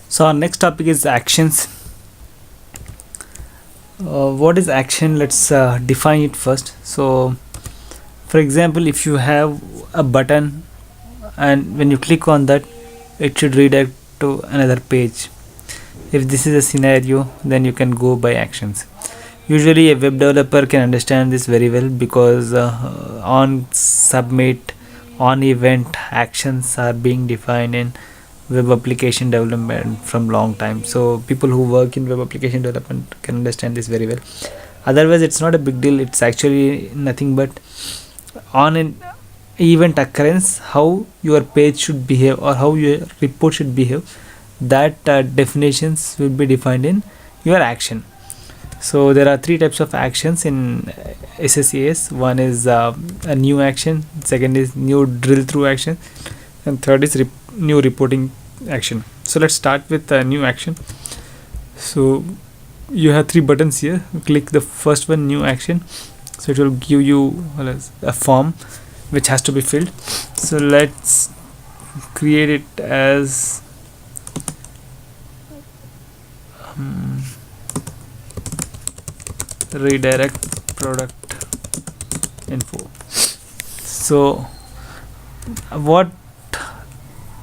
So our next topic is actions. What is action? Let's define it first. So for example, if you have a button and when you click on that, it should redirect to another page. If this is a scenario, then you can go by actions. Usually a web developer can understand this very well, because on submit, on event, actions are being defined in web application development from long time. So people who work in web application development can understand this very well. Otherwise it's not a big deal. It's actually nothing but on an event occurrence, how your page should behave or how your report should behave, that definitions will be defined in your action. So there are three types of actions in SSAS. One is a new action, second is new drill through action, and third is new reporting action. So let's start with a new action. So you have three buttons here. Click the first one, new action. So it will give you a form which has to be filled. So let's create it as redirect product info. So what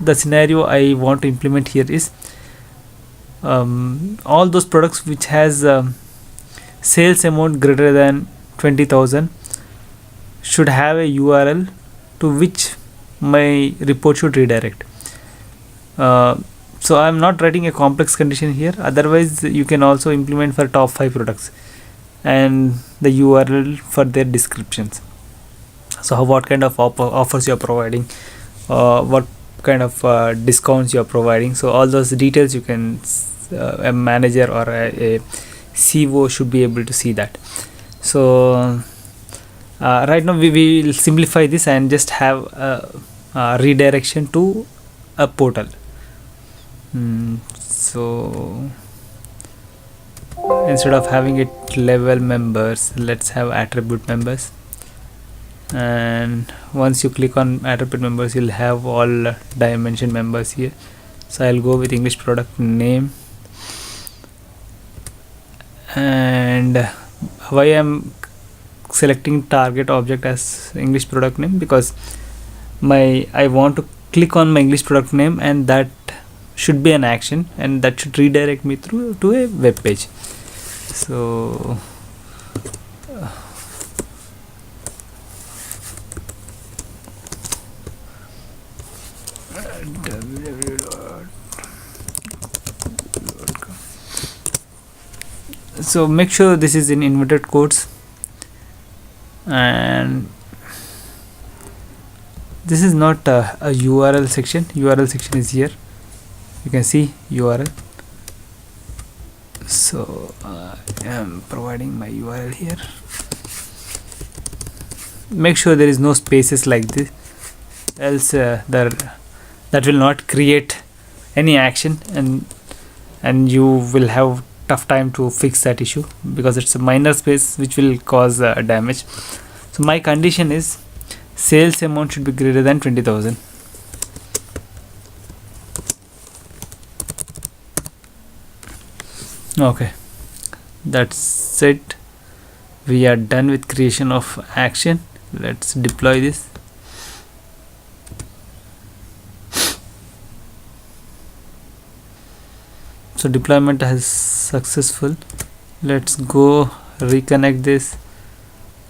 the scenario I want to implement here is all those products which has sales amount greater than 20,000 should have a URL to which my report should redirect. So I'm not writing a complex condition here. Otherwise you can also implement for top 5 products and the URL for their descriptions. So what kind of offers you are providing, what kind of discounts you are providing. So all those details you can, a manager or a CO should be able to see that. So right now we will simplify this and just have a redirection to a portal. So instead of having it level members, let's have attribute members, and once you click on attribute members you'll have all dimension members here. So I'll go with English product name. And why I'm selecting target object as English product name, because I want to click on my English product name and that should be an action and that should redirect me through to a web page. So so make sure this is in inverted quotes, and this is not a URL section. URL section is here. You can see URL. So I am providing my URL here. Make sure there is no spaces like this, else that will not create any action, and you will have tough time to fix that issue, because it's a minor space which will cause damage. So my condition is sales amount should be greater than 20,000. Okay, that's it. We are done with creation of action. Let's deploy this. So deployment has successful. Let's go reconnect this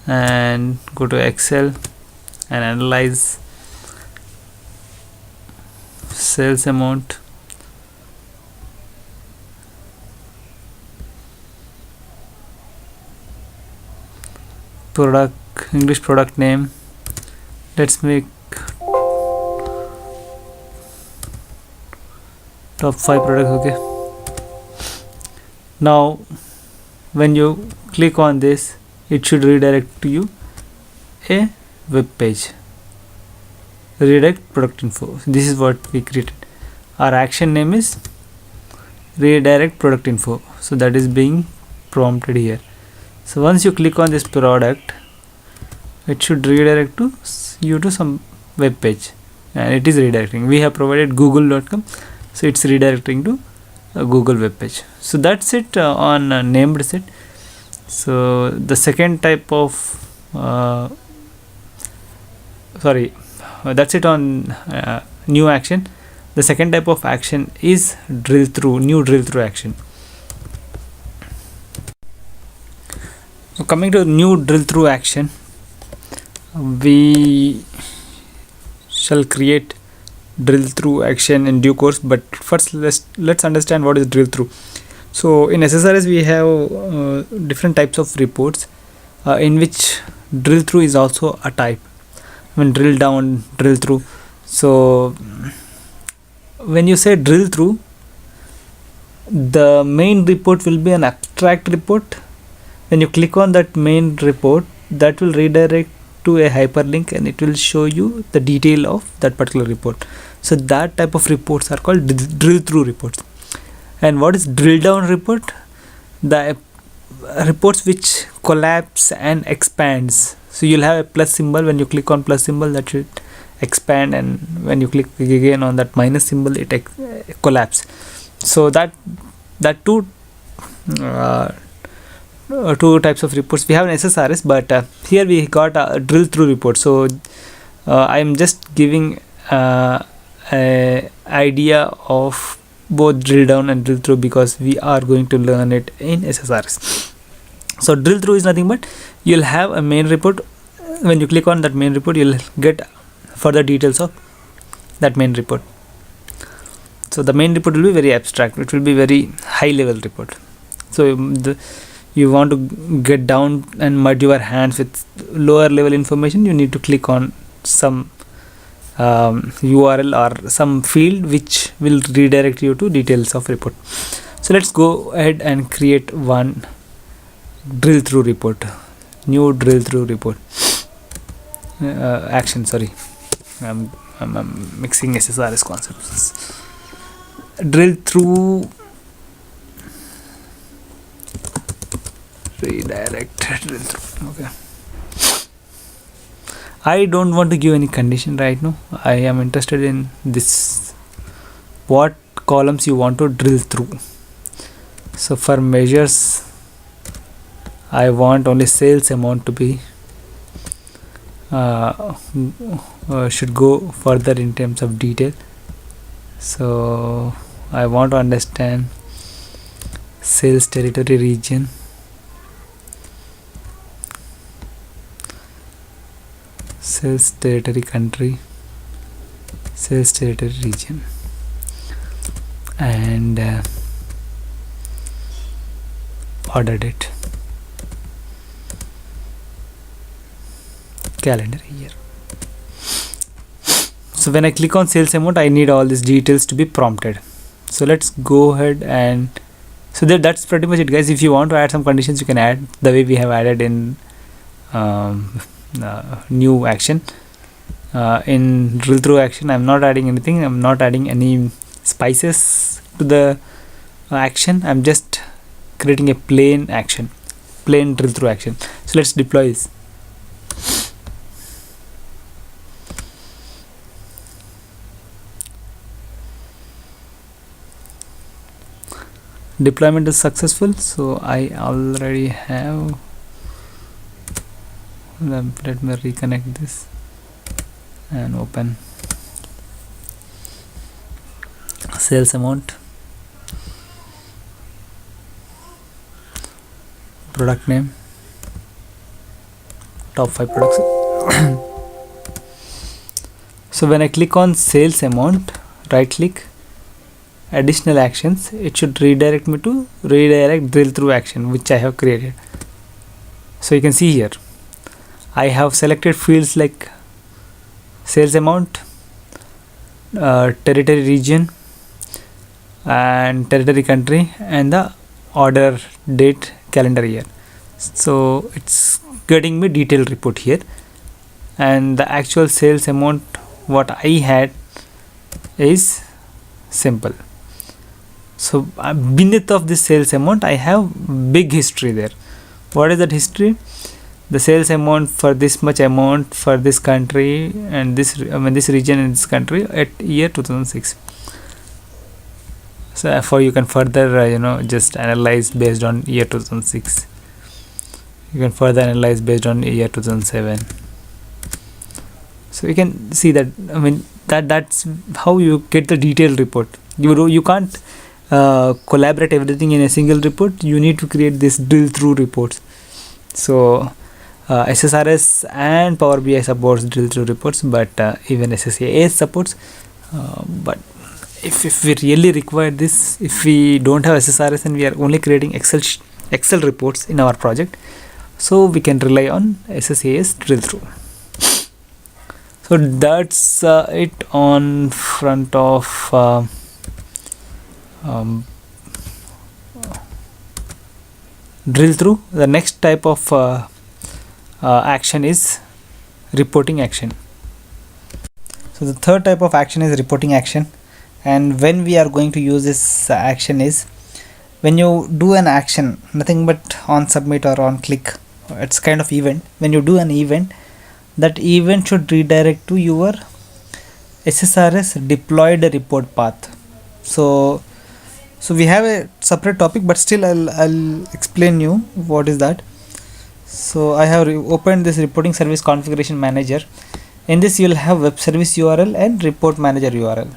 and go to Excel and analyze sales amount. Product, English product name. Let's make top 5 products. Okay. Now when you click on this, it should redirect to you a web page. Redirect product info. This is what we created. Our action name is redirect product info. So that is being prompted here. So once you click on this product, it should redirect to you to some web page, and it is redirecting. We have provided google.com, so it's redirecting to Google web page. So that's it on named set. So the second type of that's it on new action. The second type of action is drill through, new drill through action. So coming to new drill through action, we shall create drill through action in due course, but first let's understand what is drill through. So in SSRS we have different types of reports in which drill through is also a type. When drill down, drill through. So when you say drill through, the main report will be an abstract report. When you click on that main report, that will redirect to a hyperlink and it will show you the detail of that particular report. So that type of reports are called drill through reports. And what is drill down report? The reports which collapse and expands. So you'll have a plus symbol. When you click on plus symbol, that should expand, and when you click again on that minus symbol, it collapse. So that two types of reports we have in SSRS, but here we got a drill through report. So I am just giving a idea of both drill down and drill through because we are going to learn it in SSRS. So drill through is nothing but you'll have a main report. When you click on that main report, you'll get further details of that main report. So the main report will be very abstract, it will be very high level report. So you want to get down and mud your hands with lower level information, you need to click on some URL or some field which will redirect you to details of report. So let's go ahead and create one drill through report, new drill through report action. Sorry, I'm mixing SSRS concepts. Drill through redirect drill through. Okay, I don't want to give any condition right now. I am interested in this, what columns you want to drill through. So for measures, I want only sales amount to be should go further in terms of detail. So I want to understand sales territory region, sales territory country, sales territory region, and order date, calendar year. So when I click on sales amount, I need all these details to be prompted. So let's go ahead and so that's pretty much it, guys. If you want to add some conditions, you can add the way we have added in new action. In drill through action, I'm not adding anything. I'm not adding any spices to the action. I'm just creating a plain action, plain drill through action. So let's deploy this. Deployment is successful, so I already have. Let me reconnect this and open sales amount, product name, top 5 products. So when I click on sales amount, right click, additional actions, it should redirect me to redirect drill through action which I have created. So you can see here I have selected fields like sales amount, territory region and territory country, and the order date, calendar year. So it's getting me detailed report here, and the actual sales amount what I had is simple. So beneath of this sales amount, I have big history there. What is that history? The sales amount for this much amount for this country and this region in this country at year 2006. So for you can further just analyze based on year 2006. You can further analyze based on year 2007. So you can see that, I mean, that's how you get the detailed report. You can't collaborate everything in a single report. You need to create this drill through reports. So SSRS and Power BI supports drill through reports, but even SSAS supports. But if we really require this, if we don't have SSRS and we are only creating Excel reports in our project, so we can rely on SSAS drill through. So that's it on front of drill through. The next type of action is reporting action. So the third type of action is reporting action, and when we are going to use this action is when you do an action, nothing but on submit or on click. It's kind of event. When you do an event, that event should redirect to your SSRS deployed report path. So we have a separate topic, but still I'll explain you what is that. So I have opened this reporting service configuration manager. In this you will have web service URL and report manager URL.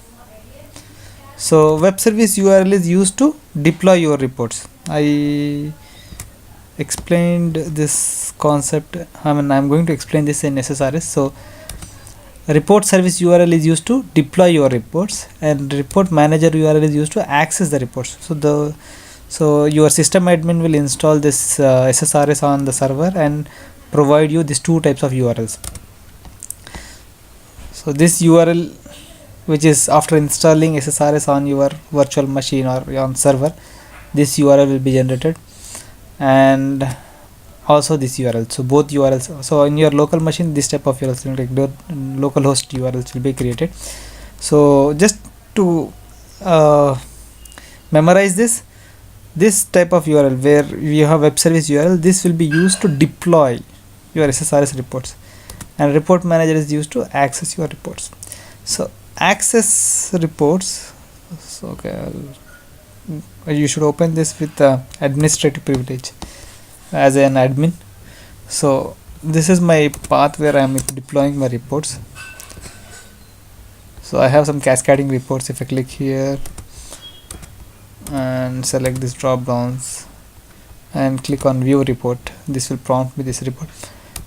So web service URL is used to deploy your reports. I explained this concept. I'm going to explain this in SSRS. So report service URL is used to deploy your reports, and report manager URL is used to access the reports. So your system admin will install this SSRS on the server and provide you these two types of URLs. So this URL, which is after installing SSRS on your virtual machine or on server, this URL will be generated, and also this URL. So both URLs. So in your local machine, this type of URLs, like localhost URLs, will be created. So just to memorize this type of URL where you have web service URL, this will be used to deploy your SSRS reports, and report manager is used to access your reports. So access reports. So okay, you should open this with administrative privilege as an admin. So this is my path where I am deploying my reports. So I have some cascading reports. If I click here and select this drop downs and click on view report, this will prompt me this report.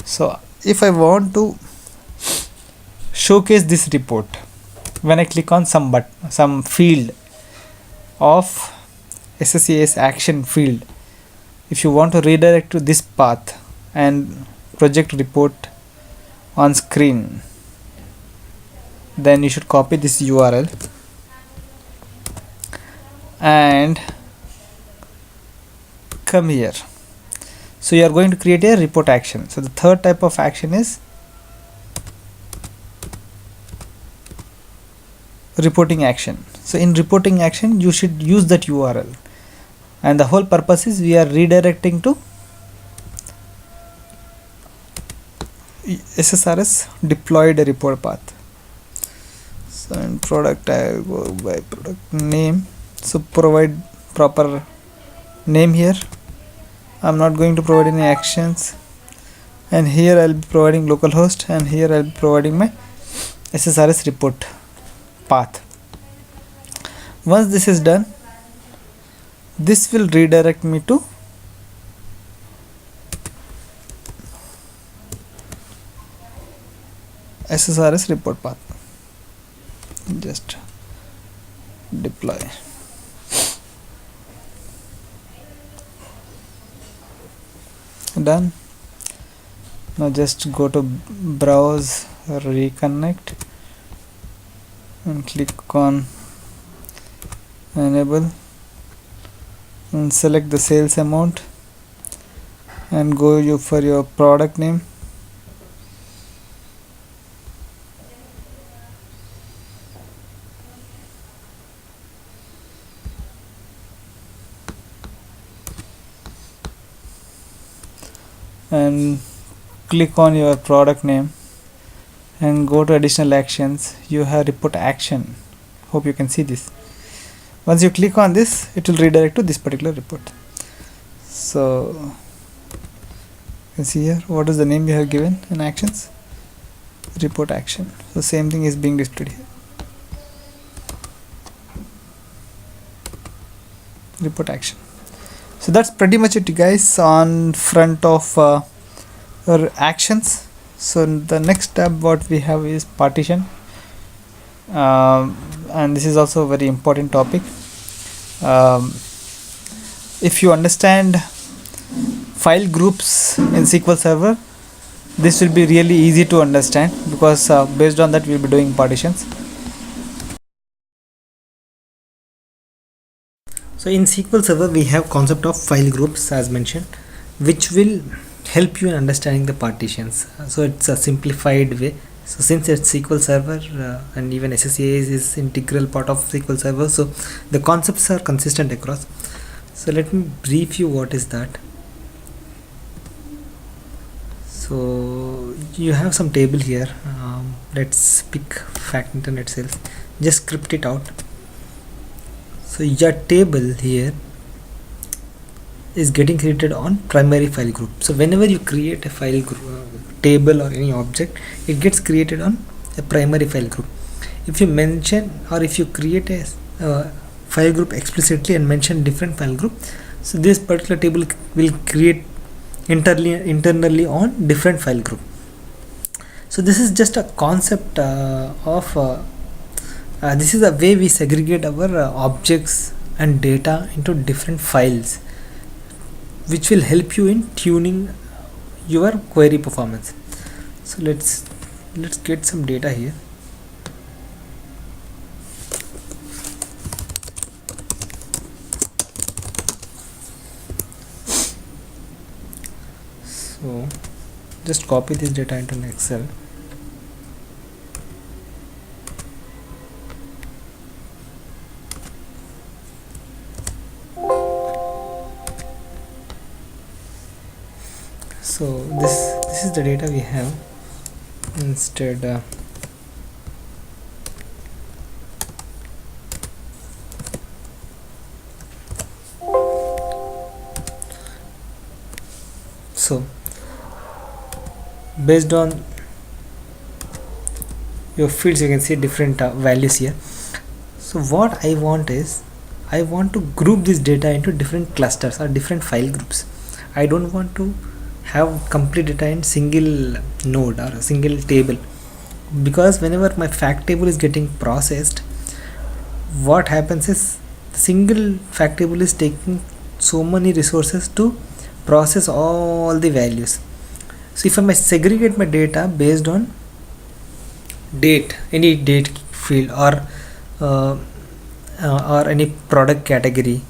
So if I want to showcase this report, when I click on some field of SSAS action field, if you want to redirect to this path and project report on screen, then you should copy this URL and come here. So you are going to create a report action. So the third type of action is reporting action. So in reporting action, you should use that URL, and the whole purpose is we are redirecting to SSRS deployed report path. So in product, I will go by product name. So provide proper name here. I'm not going to provide any actions, and here I'll be providing localhost, and here I'll be providing my SSRS report path. Once this is done, this will redirect me to SSRS report path. Just deploy. Done. Now just go to browse, reconnect, and click on enable, and select the sales amount and go for your product name. And click on your product name and go to additional actions. You have report action. Hope you can see this. Once you click on this, it will redirect to this particular report. So you can see here what is the name we have given in actions, report action. So same thing is being displayed here, report action. So that's pretty much it, guys, on front of our actions. So the next tab what we have is partition, and this is also a very important topic. If you understand file groups in SQL Server, this will be really easy to understand, because based on that we'll be doing partitions. So in SQL Server we have concept of file groups as mentioned, which will help you in understanding the partitions. So it's a simplified way. So since it's SQL Server and even SSAS is integral part of SQL Server, so the concepts are consistent across. So let me brief you what is that. So you have some table here. Let's pick fact internet sales, just script it out. So your table here is getting created on primary file group. So whenever you create a file group, table or any object, it gets created on a primary file group. If you mention, or if you create a file group explicitly and mention different file group, so this particular table will create internally on different file group. So this is just a concept of this is a way we segregate our objects and data into different files, which will help you in tuning your query performance. So let's get some data here. So just copy this data into an Excel. So this is the data we have. Instead so based on your fields you can see different values here. So what I want is, I want to group this data into different clusters or different file groups. I don't want to have complete data in single node or a single table, because whenever my fact table is getting processed, what happens is the single fact table is taking so many resources to process all the values. So if I segregate my data based on date, any date field or any product category,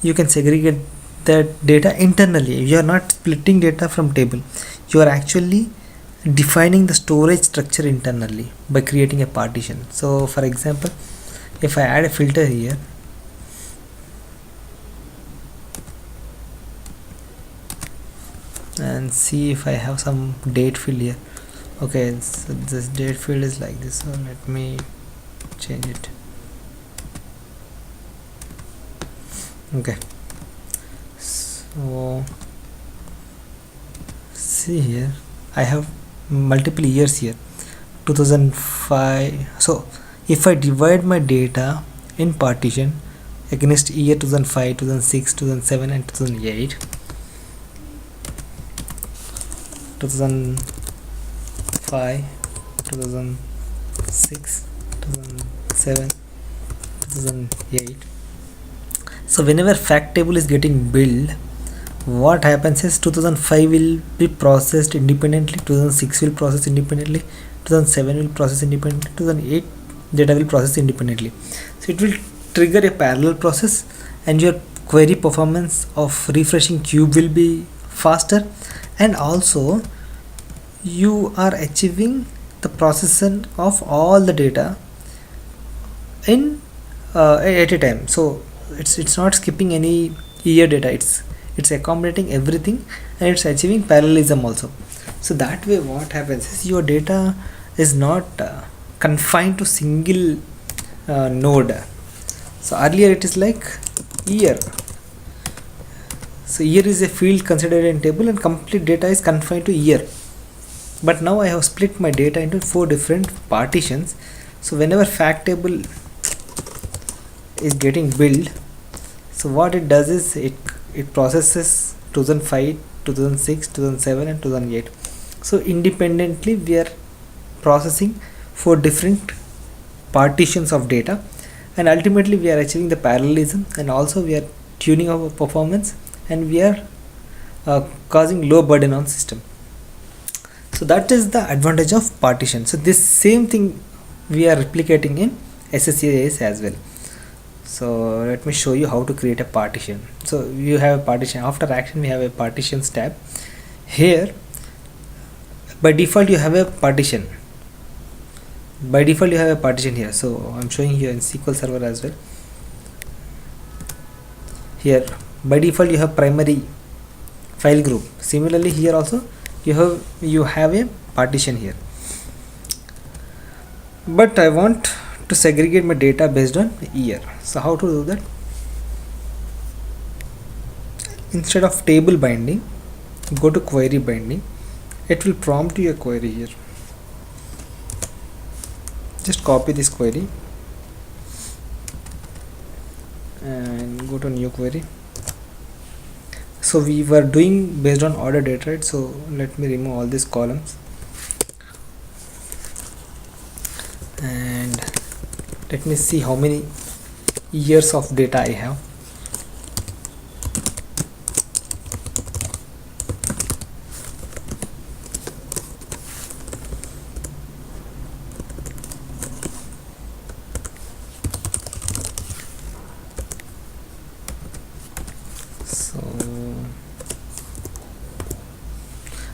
you can segregate that data internally. You are not splitting data from table, you are actually defining the storage structure internally by creating a partition. So for example, if I add a filter here, and see if I have some date field here. Okay, so this date field is like this, so let me change it. Okay, so see here I have multiple years here, 2005. So if I divide my data in partition against year 2005, 2006, 2007 and 2008, 2005, 2006, 2007, 2008. So whenever fact table is getting built, what happens is 2005 will be processed independently, 2006 will process independently, 2007 will process independently, 2008 data will process independently. So it will trigger a parallel process, and your query performance of refreshing cube will be faster, and also you are achieving the processing of all the data in at a time. So it's not skipping any year data, it's accommodating everything, and it's achieving parallelism also. So that way what happens is your data is not confined to single node. So earlier it is like year. So year is a field considered in table and complete data is confined to year. But now I have split my data into 4 different partitions. So whenever fact table is getting built, so what it does is it processes 2005, 2006, 2007 and 2008. So independently we are processing 4 different partitions of data, and ultimately we are achieving the parallelism, and also we are tuning our performance, and we are causing low burden on system. So that is the advantage of partition. So this same thing we are replicating in SSAS as well. So let me show you how to create a partition. So you have a partition. After action we have a partitions tab. Here by default you have a partition. By default you have a partition here. So I'm showing you in SQL Server as well. Here by default you have primary file group. Similarly here also you have a partition here. But I want to segregate my data based on year. So how to do that? Instead of table binding, go to query binding. It will prompt you a query here. Just copy this query and go to new query. So we were doing based on order date, right? So let me remove all these columns and let me see how many years of data I have. So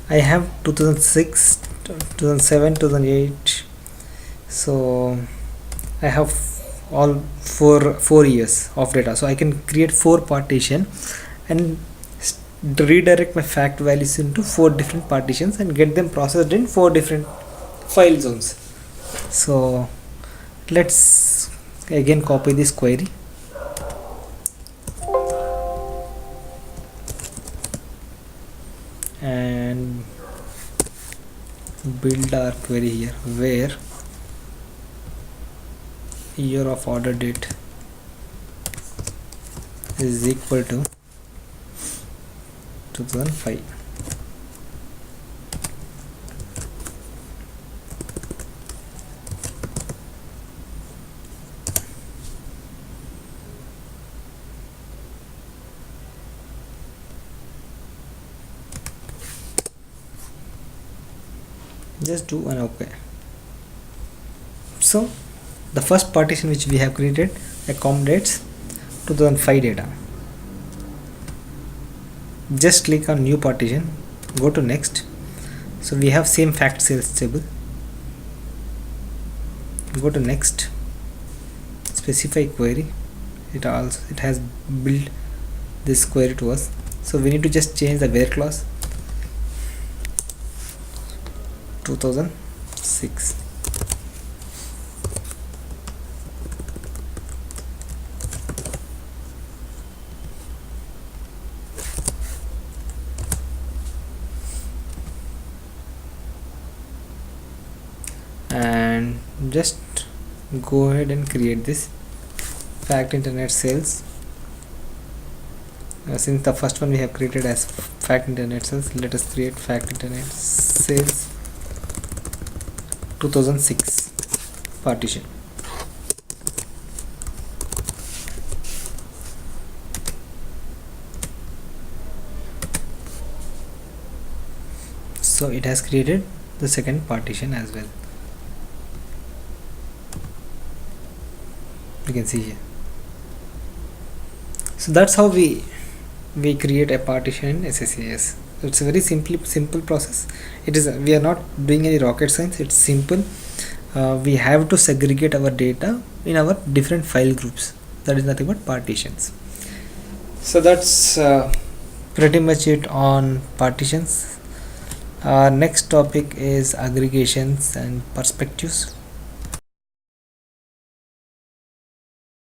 I have 2006, 2007, 2008. So I have all four years of data. So I can create 4 partition and redirect my fact values into 4 different partitions and get them processed in 4 different file zones. So let's again copy this query and build our query here, where year of order date is equal to 2005. Just do an OK. So the first partition which we have created accommodates 2005 data. Just click on new partition, go to next. So we have same fact sales table. Go to next, specify query. It has built this query to us. So we need to just change the where clause 2006. And just go ahead and create this fact internet sales. Since the first one we have created as fact internet sales, let us create fact internet sales 2006 partition. So it has created the second partition as well. You can see here. So that's how we create a partition in SSAS. It's a very simple process. We are not doing any rocket science. It's simple. We have to segregate our data in our different file groups. That is nothing but partitions. So that's pretty much it on partitions. Our next topic is aggregations and perspectives.